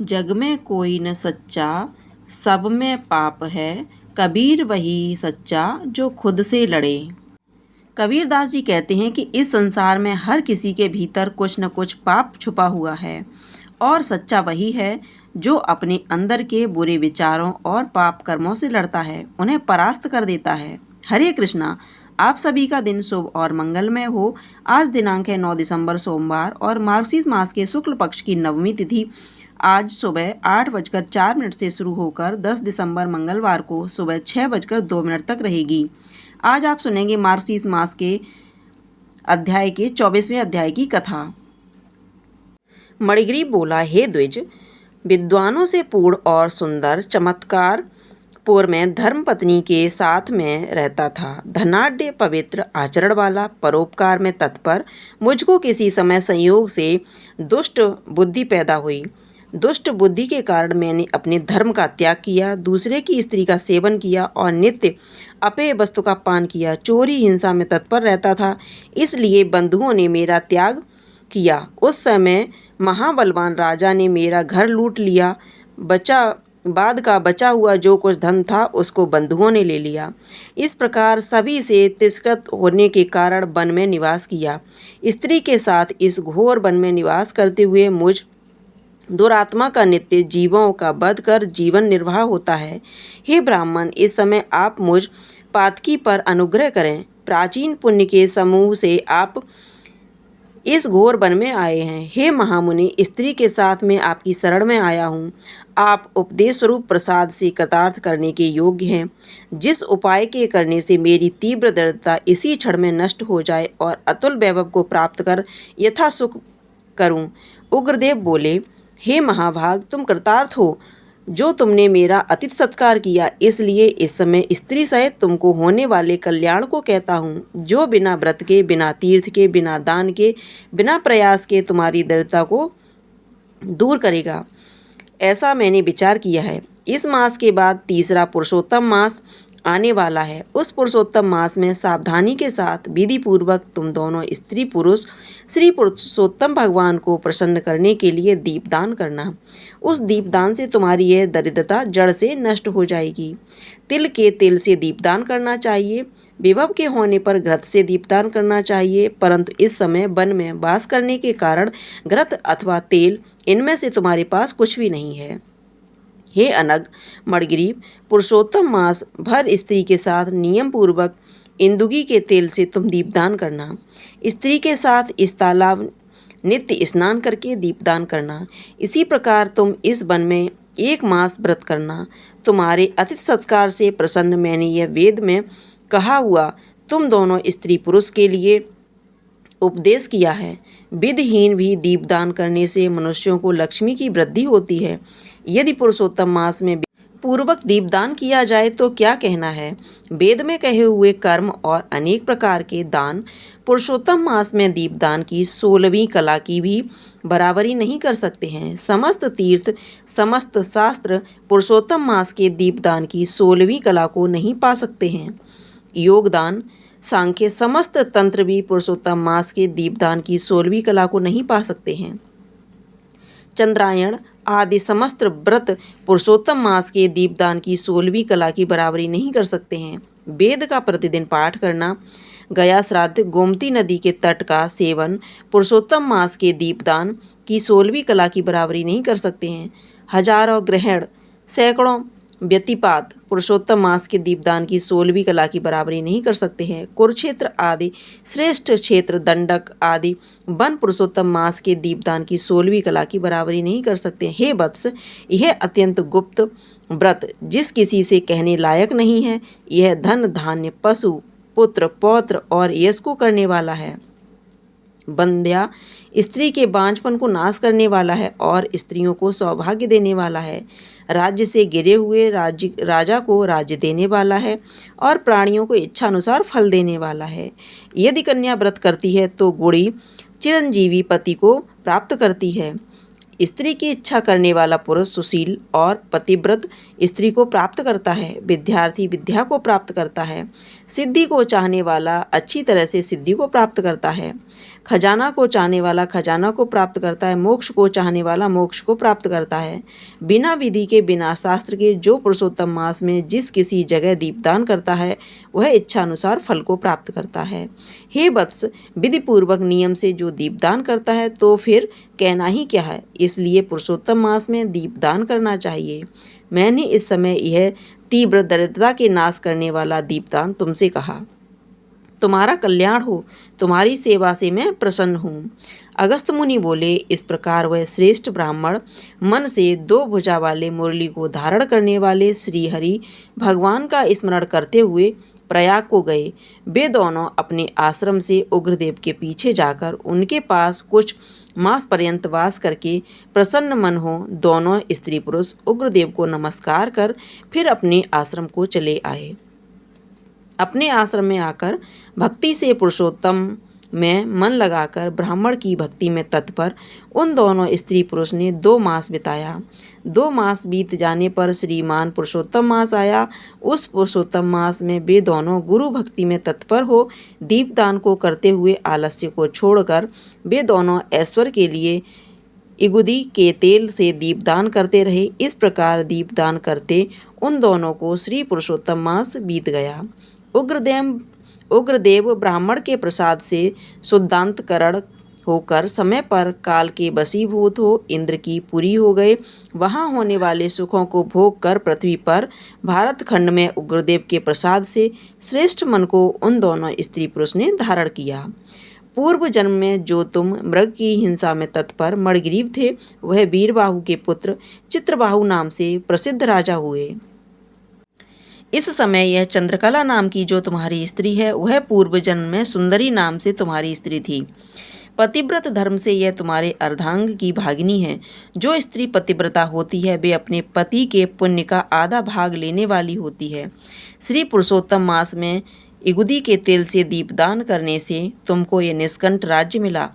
जग में कोई न सच्चा, सब में पाप है, कबीर वही सच्चा जो खुद से लड़े। कबीरदास जी कहते हैं कि इस संसार में हर किसी के भीतर कुछ न कुछ पाप छुपा हुआ है और सच्चा वही है जो अपने अंदर के बुरे विचारों और पाप कर्मों से लड़ता है, उन्हें परास्त कर देता है। हरे कृष्णा। आप सभी का दिन शुभ और मंगलमय हो। आज दिनांक है 9 दिसंबर सोमवार और मार्गशीर्ष मास के शुक्ल पक्ष की नवमी तिथि आज सुबह 8:04 से शुरू होकर 10 दिसंबर मंगलवार को सुबह 6:02 तक रहेगी। आज आप सुनेंगे मार्गशीर्ष मास के अध्याय के 24वें अध्याय की कथा। मणिग्रीव बोला, हे द्विज, विद्वानों से पूर्ण और सुंदर चमत्कार पुर में धर्मपत्नी के साथ में रहता था। धनाढ्य, पवित्र आचरण वाला, परोपकार में तत्पर। मुझको किसी समय संयोग से दुष्ट बुद्धि पैदा हुई। दुष्ट बुद्धि के कारण मैंने अपने धर्म का त्याग किया, दूसरे की स्त्री का सेवन किया और नित्य अपेय वस्तु का पान किया। चोरी हिंसा में तत्पर रहता था, इसलिए बंधुओं ने मेरा त्याग किया। उस समय महाबलवान राजा ने मेरा घर लूट लिया। बाद का बचा हुआ जो कुछ धन था उसको बंधुओं ने ले लिया। इस प्रकार सभी से तिरस्कृत होने के कारण वन में निवास किया। स्त्री के साथ इस घोर वन में निवास करते हुए मुझ दुरात्मा का नित्य जीवों का वध कर जीवन निर्वाह होता है। हे ब्राह्मण, इस समय आप मुझ पातकी पर अनुग्रह करें। प्राचीन पुण्य के समूह से आप इस घोर वन में आए हैं। हे महामुनि, स्त्री के साथ में आपकी शरण में आया हूँ। आप उपदेश स्वरूप प्रसाद से कृतार्थ करने के योग्य हैं। जिस उपाय के करने से मेरी तीव्र दृढ़ता इसी क्षण में नष्ट हो जाए और अतुल वैभव को प्राप्त कर यथा सुख करूँ। उग्रदेव बोले, हे महाभाग, तुम कृतार्थ हो जो तुमने मेरा अतिथि सत्कार किया, इसलिए इस समय स्त्री सहित तुमको होने वाले कल्याण को कहता हूँ, जो बिना व्रत के, बिना तीर्थ के, बिना दान के, बिना प्रयास के तुम्हारी दृढ़ता को दूर करेगा। ऐसा मैंने विचार किया है। इस मास के बाद तीसरा पुरुषोत्तम मास आने वाला है। उस पुरुषोत्तम मास में सावधानी के साथ विधि पूर्वक तुम दोनों स्त्री पुरुष श्री पुरुषोत्तम भगवान को प्रसन्न करने के लिए दीपदान करना। उस दीपदान से तुम्हारी यह दरिद्रता जड़ से नष्ट हो जाएगी। तिल के तेल से दीपदान करना चाहिए। विभव के होने पर घृत से दीपदान करना चाहिए, परंतु इस समय वन में वास करने के कारण घृत अथवा तेल इनमें से तुम्हारे पास कुछ भी नहीं है। हे अनग मणिग्रीव, पुरुषोत्तम मास भर स्त्री के साथ नियम पूर्वक इंदुगी के तेल से तुम दीपदान करना। स्त्री के साथ इस तालाब नित्य स्नान करके दीपदान करना। इसी प्रकार तुम इस वन में 1 मास व्रत करना। तुम्हारे अतिथि सत्कार से प्रसन्न मैंने यह वेद में कहा हुआ तुम दोनों स्त्री पुरुष के लिए उपदेश किया है। विधिहीन भी दीपदान करने से मनुष्यों को लक्ष्मी की वृद्धि होती है। यदि पुरुषोत्तम मास में पूर्वक दीपदान किया जाए तो क्या कहना है। वेद में कहे हुए कर्म और अनेक प्रकार के दान पुरुषोत्तम मास में दीपदान की 16वीं कला की भी बराबरी नहीं कर सकते हैं। समस्त तीर्थ, समस्त शास्त्र पुरुषोत्तम मास के दीपदान की 16वीं कला को नहीं पा सकते हैं। योगदान, सांख्य, समस्त तंत्र भी पुरुषोत्तम मास के दीपदान की 16वीं कला को नहीं पा सकते हैं। चंद्रायण आदि समस्त व्रत पुरुषोत्तम मास के दीपदान की 16वीं कला की बराबरी नहीं कर सकते हैं। वेद का प्रतिदिन पाठ करना, गया श्राद्ध, गोमती नदी के तट का सेवन पुरुषोत्तम मास के दीपदान की 16वीं कला की बराबरी नहीं कर सकते हैं। हजारों ग्रहण, सैकड़ों व्यतिपात पुरुषोत्तम मास के दीपदान की 16वीं कला की बराबरी नहीं कर सकते हैं। कुरुक्षेत्र आदि श्रेष्ठ क्षेत्र, दंडक आदि वन पुरुषोत्तम मास के दीपदान की 16वीं कला की बराबरी नहीं कर सकते। हे वत्स, यह अत्यंत गुप्त व्रत जिस किसी से कहने लायक नहीं है, यह धन, धान्य, पशु, पुत्र, पौत्र और यश को करने वाला है। बंध्या स्त्री के बांझपन को नाश करने वाला है और स्त्रियों को सौभाग्य देने वाला है। राज्य से गिरे हुए राजा को राज्य देने वाला है और प्राणियों को इच्छानुसार फल देने वाला है। यदि कन्या व्रत करती है तो गुणी चिरंजीवी पति को प्राप्त करती है। स्त्री की इच्छा करने वाला पुरुष सुशील और पतिव्रत स्त्री को प्राप्त करता है। विद्यार्थी विद्या को प्राप्त करता है। सिद्धि को चाहने वाला अच्छी तरह से सिद्धि को प्राप्त करता है। खजाना को चाहने वाला खजाना को प्राप्त करता है। मोक्ष को चाहने वाला मोक्ष को प्राप्त करता है। बिना विधि के, बिना शास्त्र के जो पुरुषोत्तम मास में जिस किसी जगह दीपदान करता है वह इच्छा अनुसार फल को प्राप्त करता है। हे वत्स, विधि पूर्वक नियम से जो दीपदान करता है तो फिर कहना ही क्या है। इसलिए पुरुषोत्तम मास में दीपदान करना चाहिए। मैंने इस समय यह तीव्र दरिद्रता के नाश करने वाला दीपदान तुमसे कहा। तुम्हारा कल्याण हो, तुम्हारी सेवा से मैं प्रसन्न हूँ। अगस्त मुनि बोले, इस प्रकार वह श्रेष्ठ ब्राह्मण मन से 2 भुजा वाले मुरली को धारण करने वाले श्री हरि भगवान का स्मरण करते हुए प्रयाग को गए। वे दोनों अपने आश्रम से उग्रदेव के पीछे जाकर उनके पास कुछ मास पर्यंत वास करके प्रसन्न मन हो दोनों स्त्री पुरुष उग्रदेव को नमस्कार कर फिर अपने आश्रम को चले आए। अपने आश्रम में आकर भक्ति से पुरुषोत्तम में मन लगाकर ब्राह्मण की भक्ति में तत्पर उन दोनों स्त्री पुरुष ने 2 मास बिताया। 2 मास बीत जाने पर श्रीमान पुरुषोत्तम मास आया। उस पुरुषोत्तम मास में वे दोनों गुरु भक्ति में तत्पर हो दीपदान को करते हुए आलस्य को छोड़कर वे दोनों ऐश्वर्य के लिए इगुदी के तेल से दीपदान करते रहे। इस प्रकार दीपदान करते उन दोनों को श्री पुरुषोत्तम मास बीत गया। उग्रदेव ब्राह्मण के प्रसाद से शुद्धांतकरण होकर समय पर काल के वशीभूत हो इंद्र की पुरी हो गए। वहाँ होने वाले सुखों को भोग कर पृथ्वी पर भारत खंड में उग्रदेव के प्रसाद से श्रेष्ठ मन को उन दोनों स्त्री पुरुष ने धारण किया। पूर्व जन्म में जो तुम मृग की हिंसा में तत्पर मणिग्रीव थे वह वीरबाहु के पुत्र चित्रबाहु नाम से प्रसिद्ध राजा हुए। इस समय यह चंद्रकला नाम की जो तुम्हारी स्त्री है वह पूर्व जन्म में सुंदरी नाम से तुम्हारी स्त्री थी। पतिव्रत धर्म से यह तुम्हारे अर्धांग की भागिनी है। जो स्त्री पतिव्रता होती है वे अपने पति के पुण्य का आधा भाग लेने वाली होती है। श्री पुरुषोत्तम मास में इगुदी के तेल से दीपदान करने से तुमको ये निष्कंठ राज्य मिला।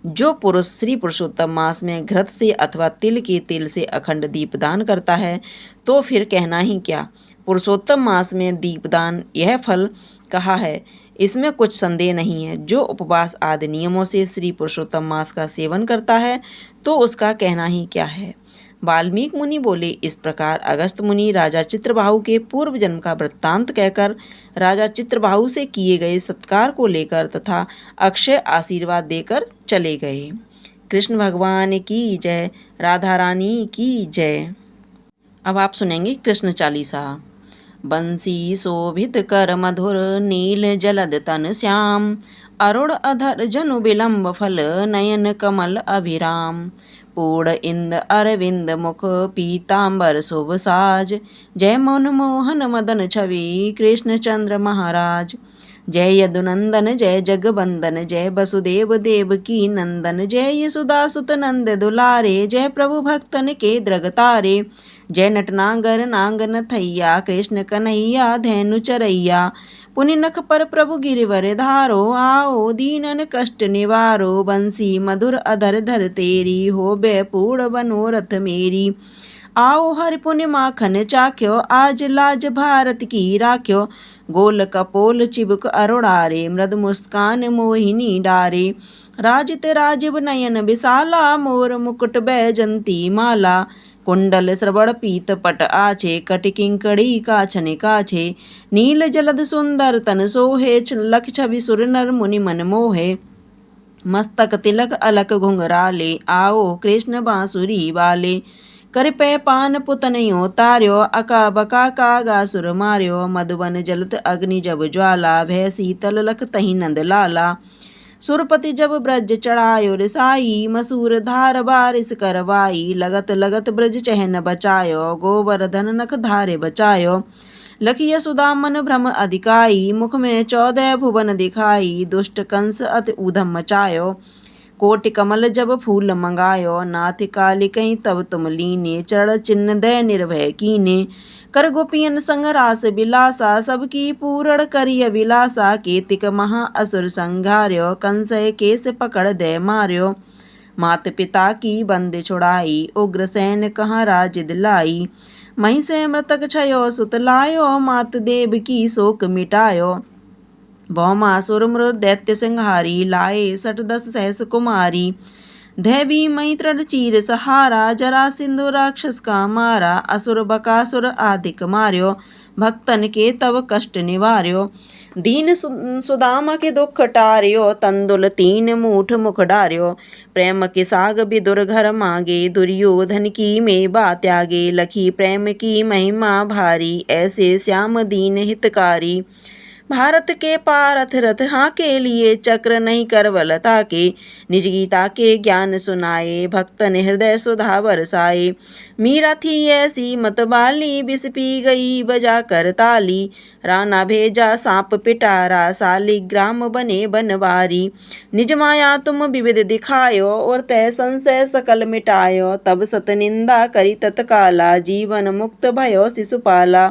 जो पुरुष श्री पुरुषोत्तम मास में घृत से अथवा तिल के तेल से अखंड दीपदान करता है तो फिर कहना ही क्या। पुरुषोत्तम मास में दीपदान यह फल कहा है, इसमें कुछ संदेह नहीं है। जो उपवास आदि नियमों से श्री पुरुषोत्तम मास का सेवन करता है तो उसका कहना ही क्या है। वाल्मीकि मुनि बोले, इस प्रकार अगस्त मुनि राजा चित्रबाहु के पूर्व जन्म का वृत्तांत कहकर राजा चित्रबाहु से किए गए सत्कार को लेकर तथा अक्षय आशीर्वाद देकर चले गए। कृष्ण भगवान की जय, राधा रानी की जय। अब आप सुनेंगे कृष्ण चालीसा। बंसी शोभित कर मधुर नील जलद तन श्याम, अरुण अधर जनु विलंब फल नयन कमल अभिराम। पूर्ण इंद अरविंद मुख पीतांबर शुभ साज, जय मनमोहन मदन छवि कृष्ण चंद्र महाराज। जय यदुनंदन जय जगबंदन, जय वसुदेव देव की नंदन, जय यशोदा सुत नंद दुलारे, जय प्रभु भक्तन के द्रगतारे। जय नटनागर नांगन थैया, कृष्ण कन्हैया धैनु चरैया। पुनि नख पर प्रभु गिरिवर धारो, आओ दीनन कष्ट निवारो। बंसी मधुर अधर धर तेरी, हो बे पूर्ण मनोरथ मेरी। आओ हरि पुण्य माखन चाख्यो, आज लाज भारत की राख्यो। गोल कपोल चिबुक अरुणारे, मृद मुस्कान मोहिनी डारे। राजित राजीव नयन विशाला, मोर मुकुट बैजंती माला। कुंडल श्रवण पीत पट आछे, कटि किंकड़ी काछन काछे। नील जलद सुंदर तन सोहे, लख छवि सुर नर मुनि मन मोहे। मस्तक तिलक अलक घुंघराले, आओ कृष्ण बांसुरी वाले। कर पै पान पुतनयो तार्यो, अका बका कागा सुर मार्यो। मधुबन जलत अग्नि जब ज्वाला, भय शीतल लख तहि नंद लाला। सुरपति जब ब्रज चढ़ायो रिसाई, मसूर धार बारिश करवाई। लगत लगत ब्रज चहन बचायो, गोवर्धन नख धारे बचायो। लखिय सुदामन भ्रम अधिकाई, मुख में 14 भुवन दिखाई। दुष्ट कंस अति ऊधम मचायो, कोटि कमल जब फूल मंगायो। नाथ कालिकई तब तुम लीने, चरण चिन्ह दय निर्भय कीने। कर गोपियन संग रास बिलासा, सबकी पूरण करिय विलासा। केतिक महा असुर संघार्यो, कंसय केस पकड़ दे मार्यो। मात पिता की बंद छुड़ाई, उग्रसेन कहाँ राज दिलाई। मही से मृतक छयो सुत लायो, मात देव की शोक मिटायो। भौमासुर मृत दैत्य संहारी, लाए 67 सहस कुमारी। दैवी मई तृण चीर सहारा, जरा सिंधु राक्षस का मारा। असुर बकासुर आदिक मार्यो, भक्तन के तब कष्ट निवार्यो। दीन सुदामा के दुख टार्यो, तंदुल 3 मूठ मुख डार्यो। प्रेम के साग विदुर घर मांगे, दुर्योधन की मेवा त्यागे। लखी प्रेम की महिमा भारी, ऐसे श्याम दीन हितकारी। भारत के पारथ रथ हाँ के लिए, चक्र नहीं करवलता के। निज गीता के ज्ञान सुनाए, भक्तन हृदय सुधा बरसाए। मीरा थी ऐसी मतवाली, विष पी गई बजा कर ताली। राणा भेजा सांप पिटारा, शालिग्राम बने बनवारी। निज माया तुम विविध दिखायो, और तय संशय सकल मिटायो। तब सत निंदा करी तत्काला, जीवन मुक्त भयो शिशुपाला।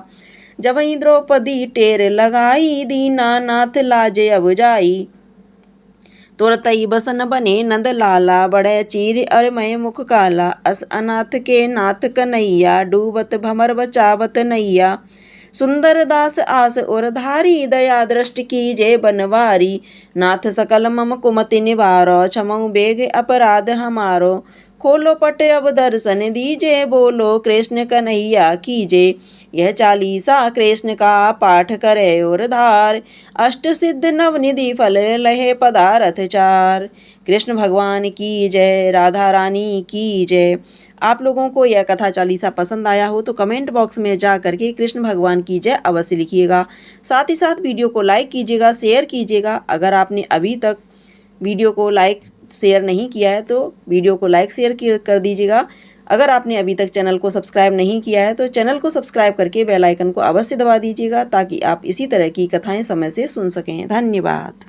जबहि द्रौपदी टेर लगाई, दीनानाथ लाजे अब जाई। तुरतई बसन बने नंद लाला, बड़े चीर अरमय मुख काला। अस अनाथ के नाथ कन्हैया, डूबत भमर बचावत नैया। सुंदर दास आस और धारी, दया दृष्टि की जय बनवारी। नाथ सकल मम कुमति निवारो, क्षमऊ बेग अपराध हमारो। खोलो पट अब दर्शन दीजे, बोलो कृष्ण कन्हैया कीजे। यह चालीसा कृष्ण का पाठ करे और धार, अष्ट सिद्ध नवनिधि फल लहे पदारथ चार। कृष्ण भगवान की जय, राधा रानी की जय। आप लोगों को यह कथा चालीसा पसंद आया हो तो कमेंट बॉक्स में जा करके कृष्ण भगवान की जय अवश्य लिखिएगा। साथ ही साथ वीडियो को लाइक कीजिएगा, शेयर कीजिएगा। अगर आपने अभी तक वीडियो को लाइक शेयर नहीं किया है तो वीडियो को लाइक शेयर कर दीजिएगा। अगर आपने अभी तक चैनल को सब्सक्राइब नहीं किया है तो चैनल को सब्सक्राइब करके बेल आइकन को अवश्य दबा दीजिएगा, ताकि आप इसी तरह की कथाएं समय से सुन सकें। धन्यवाद।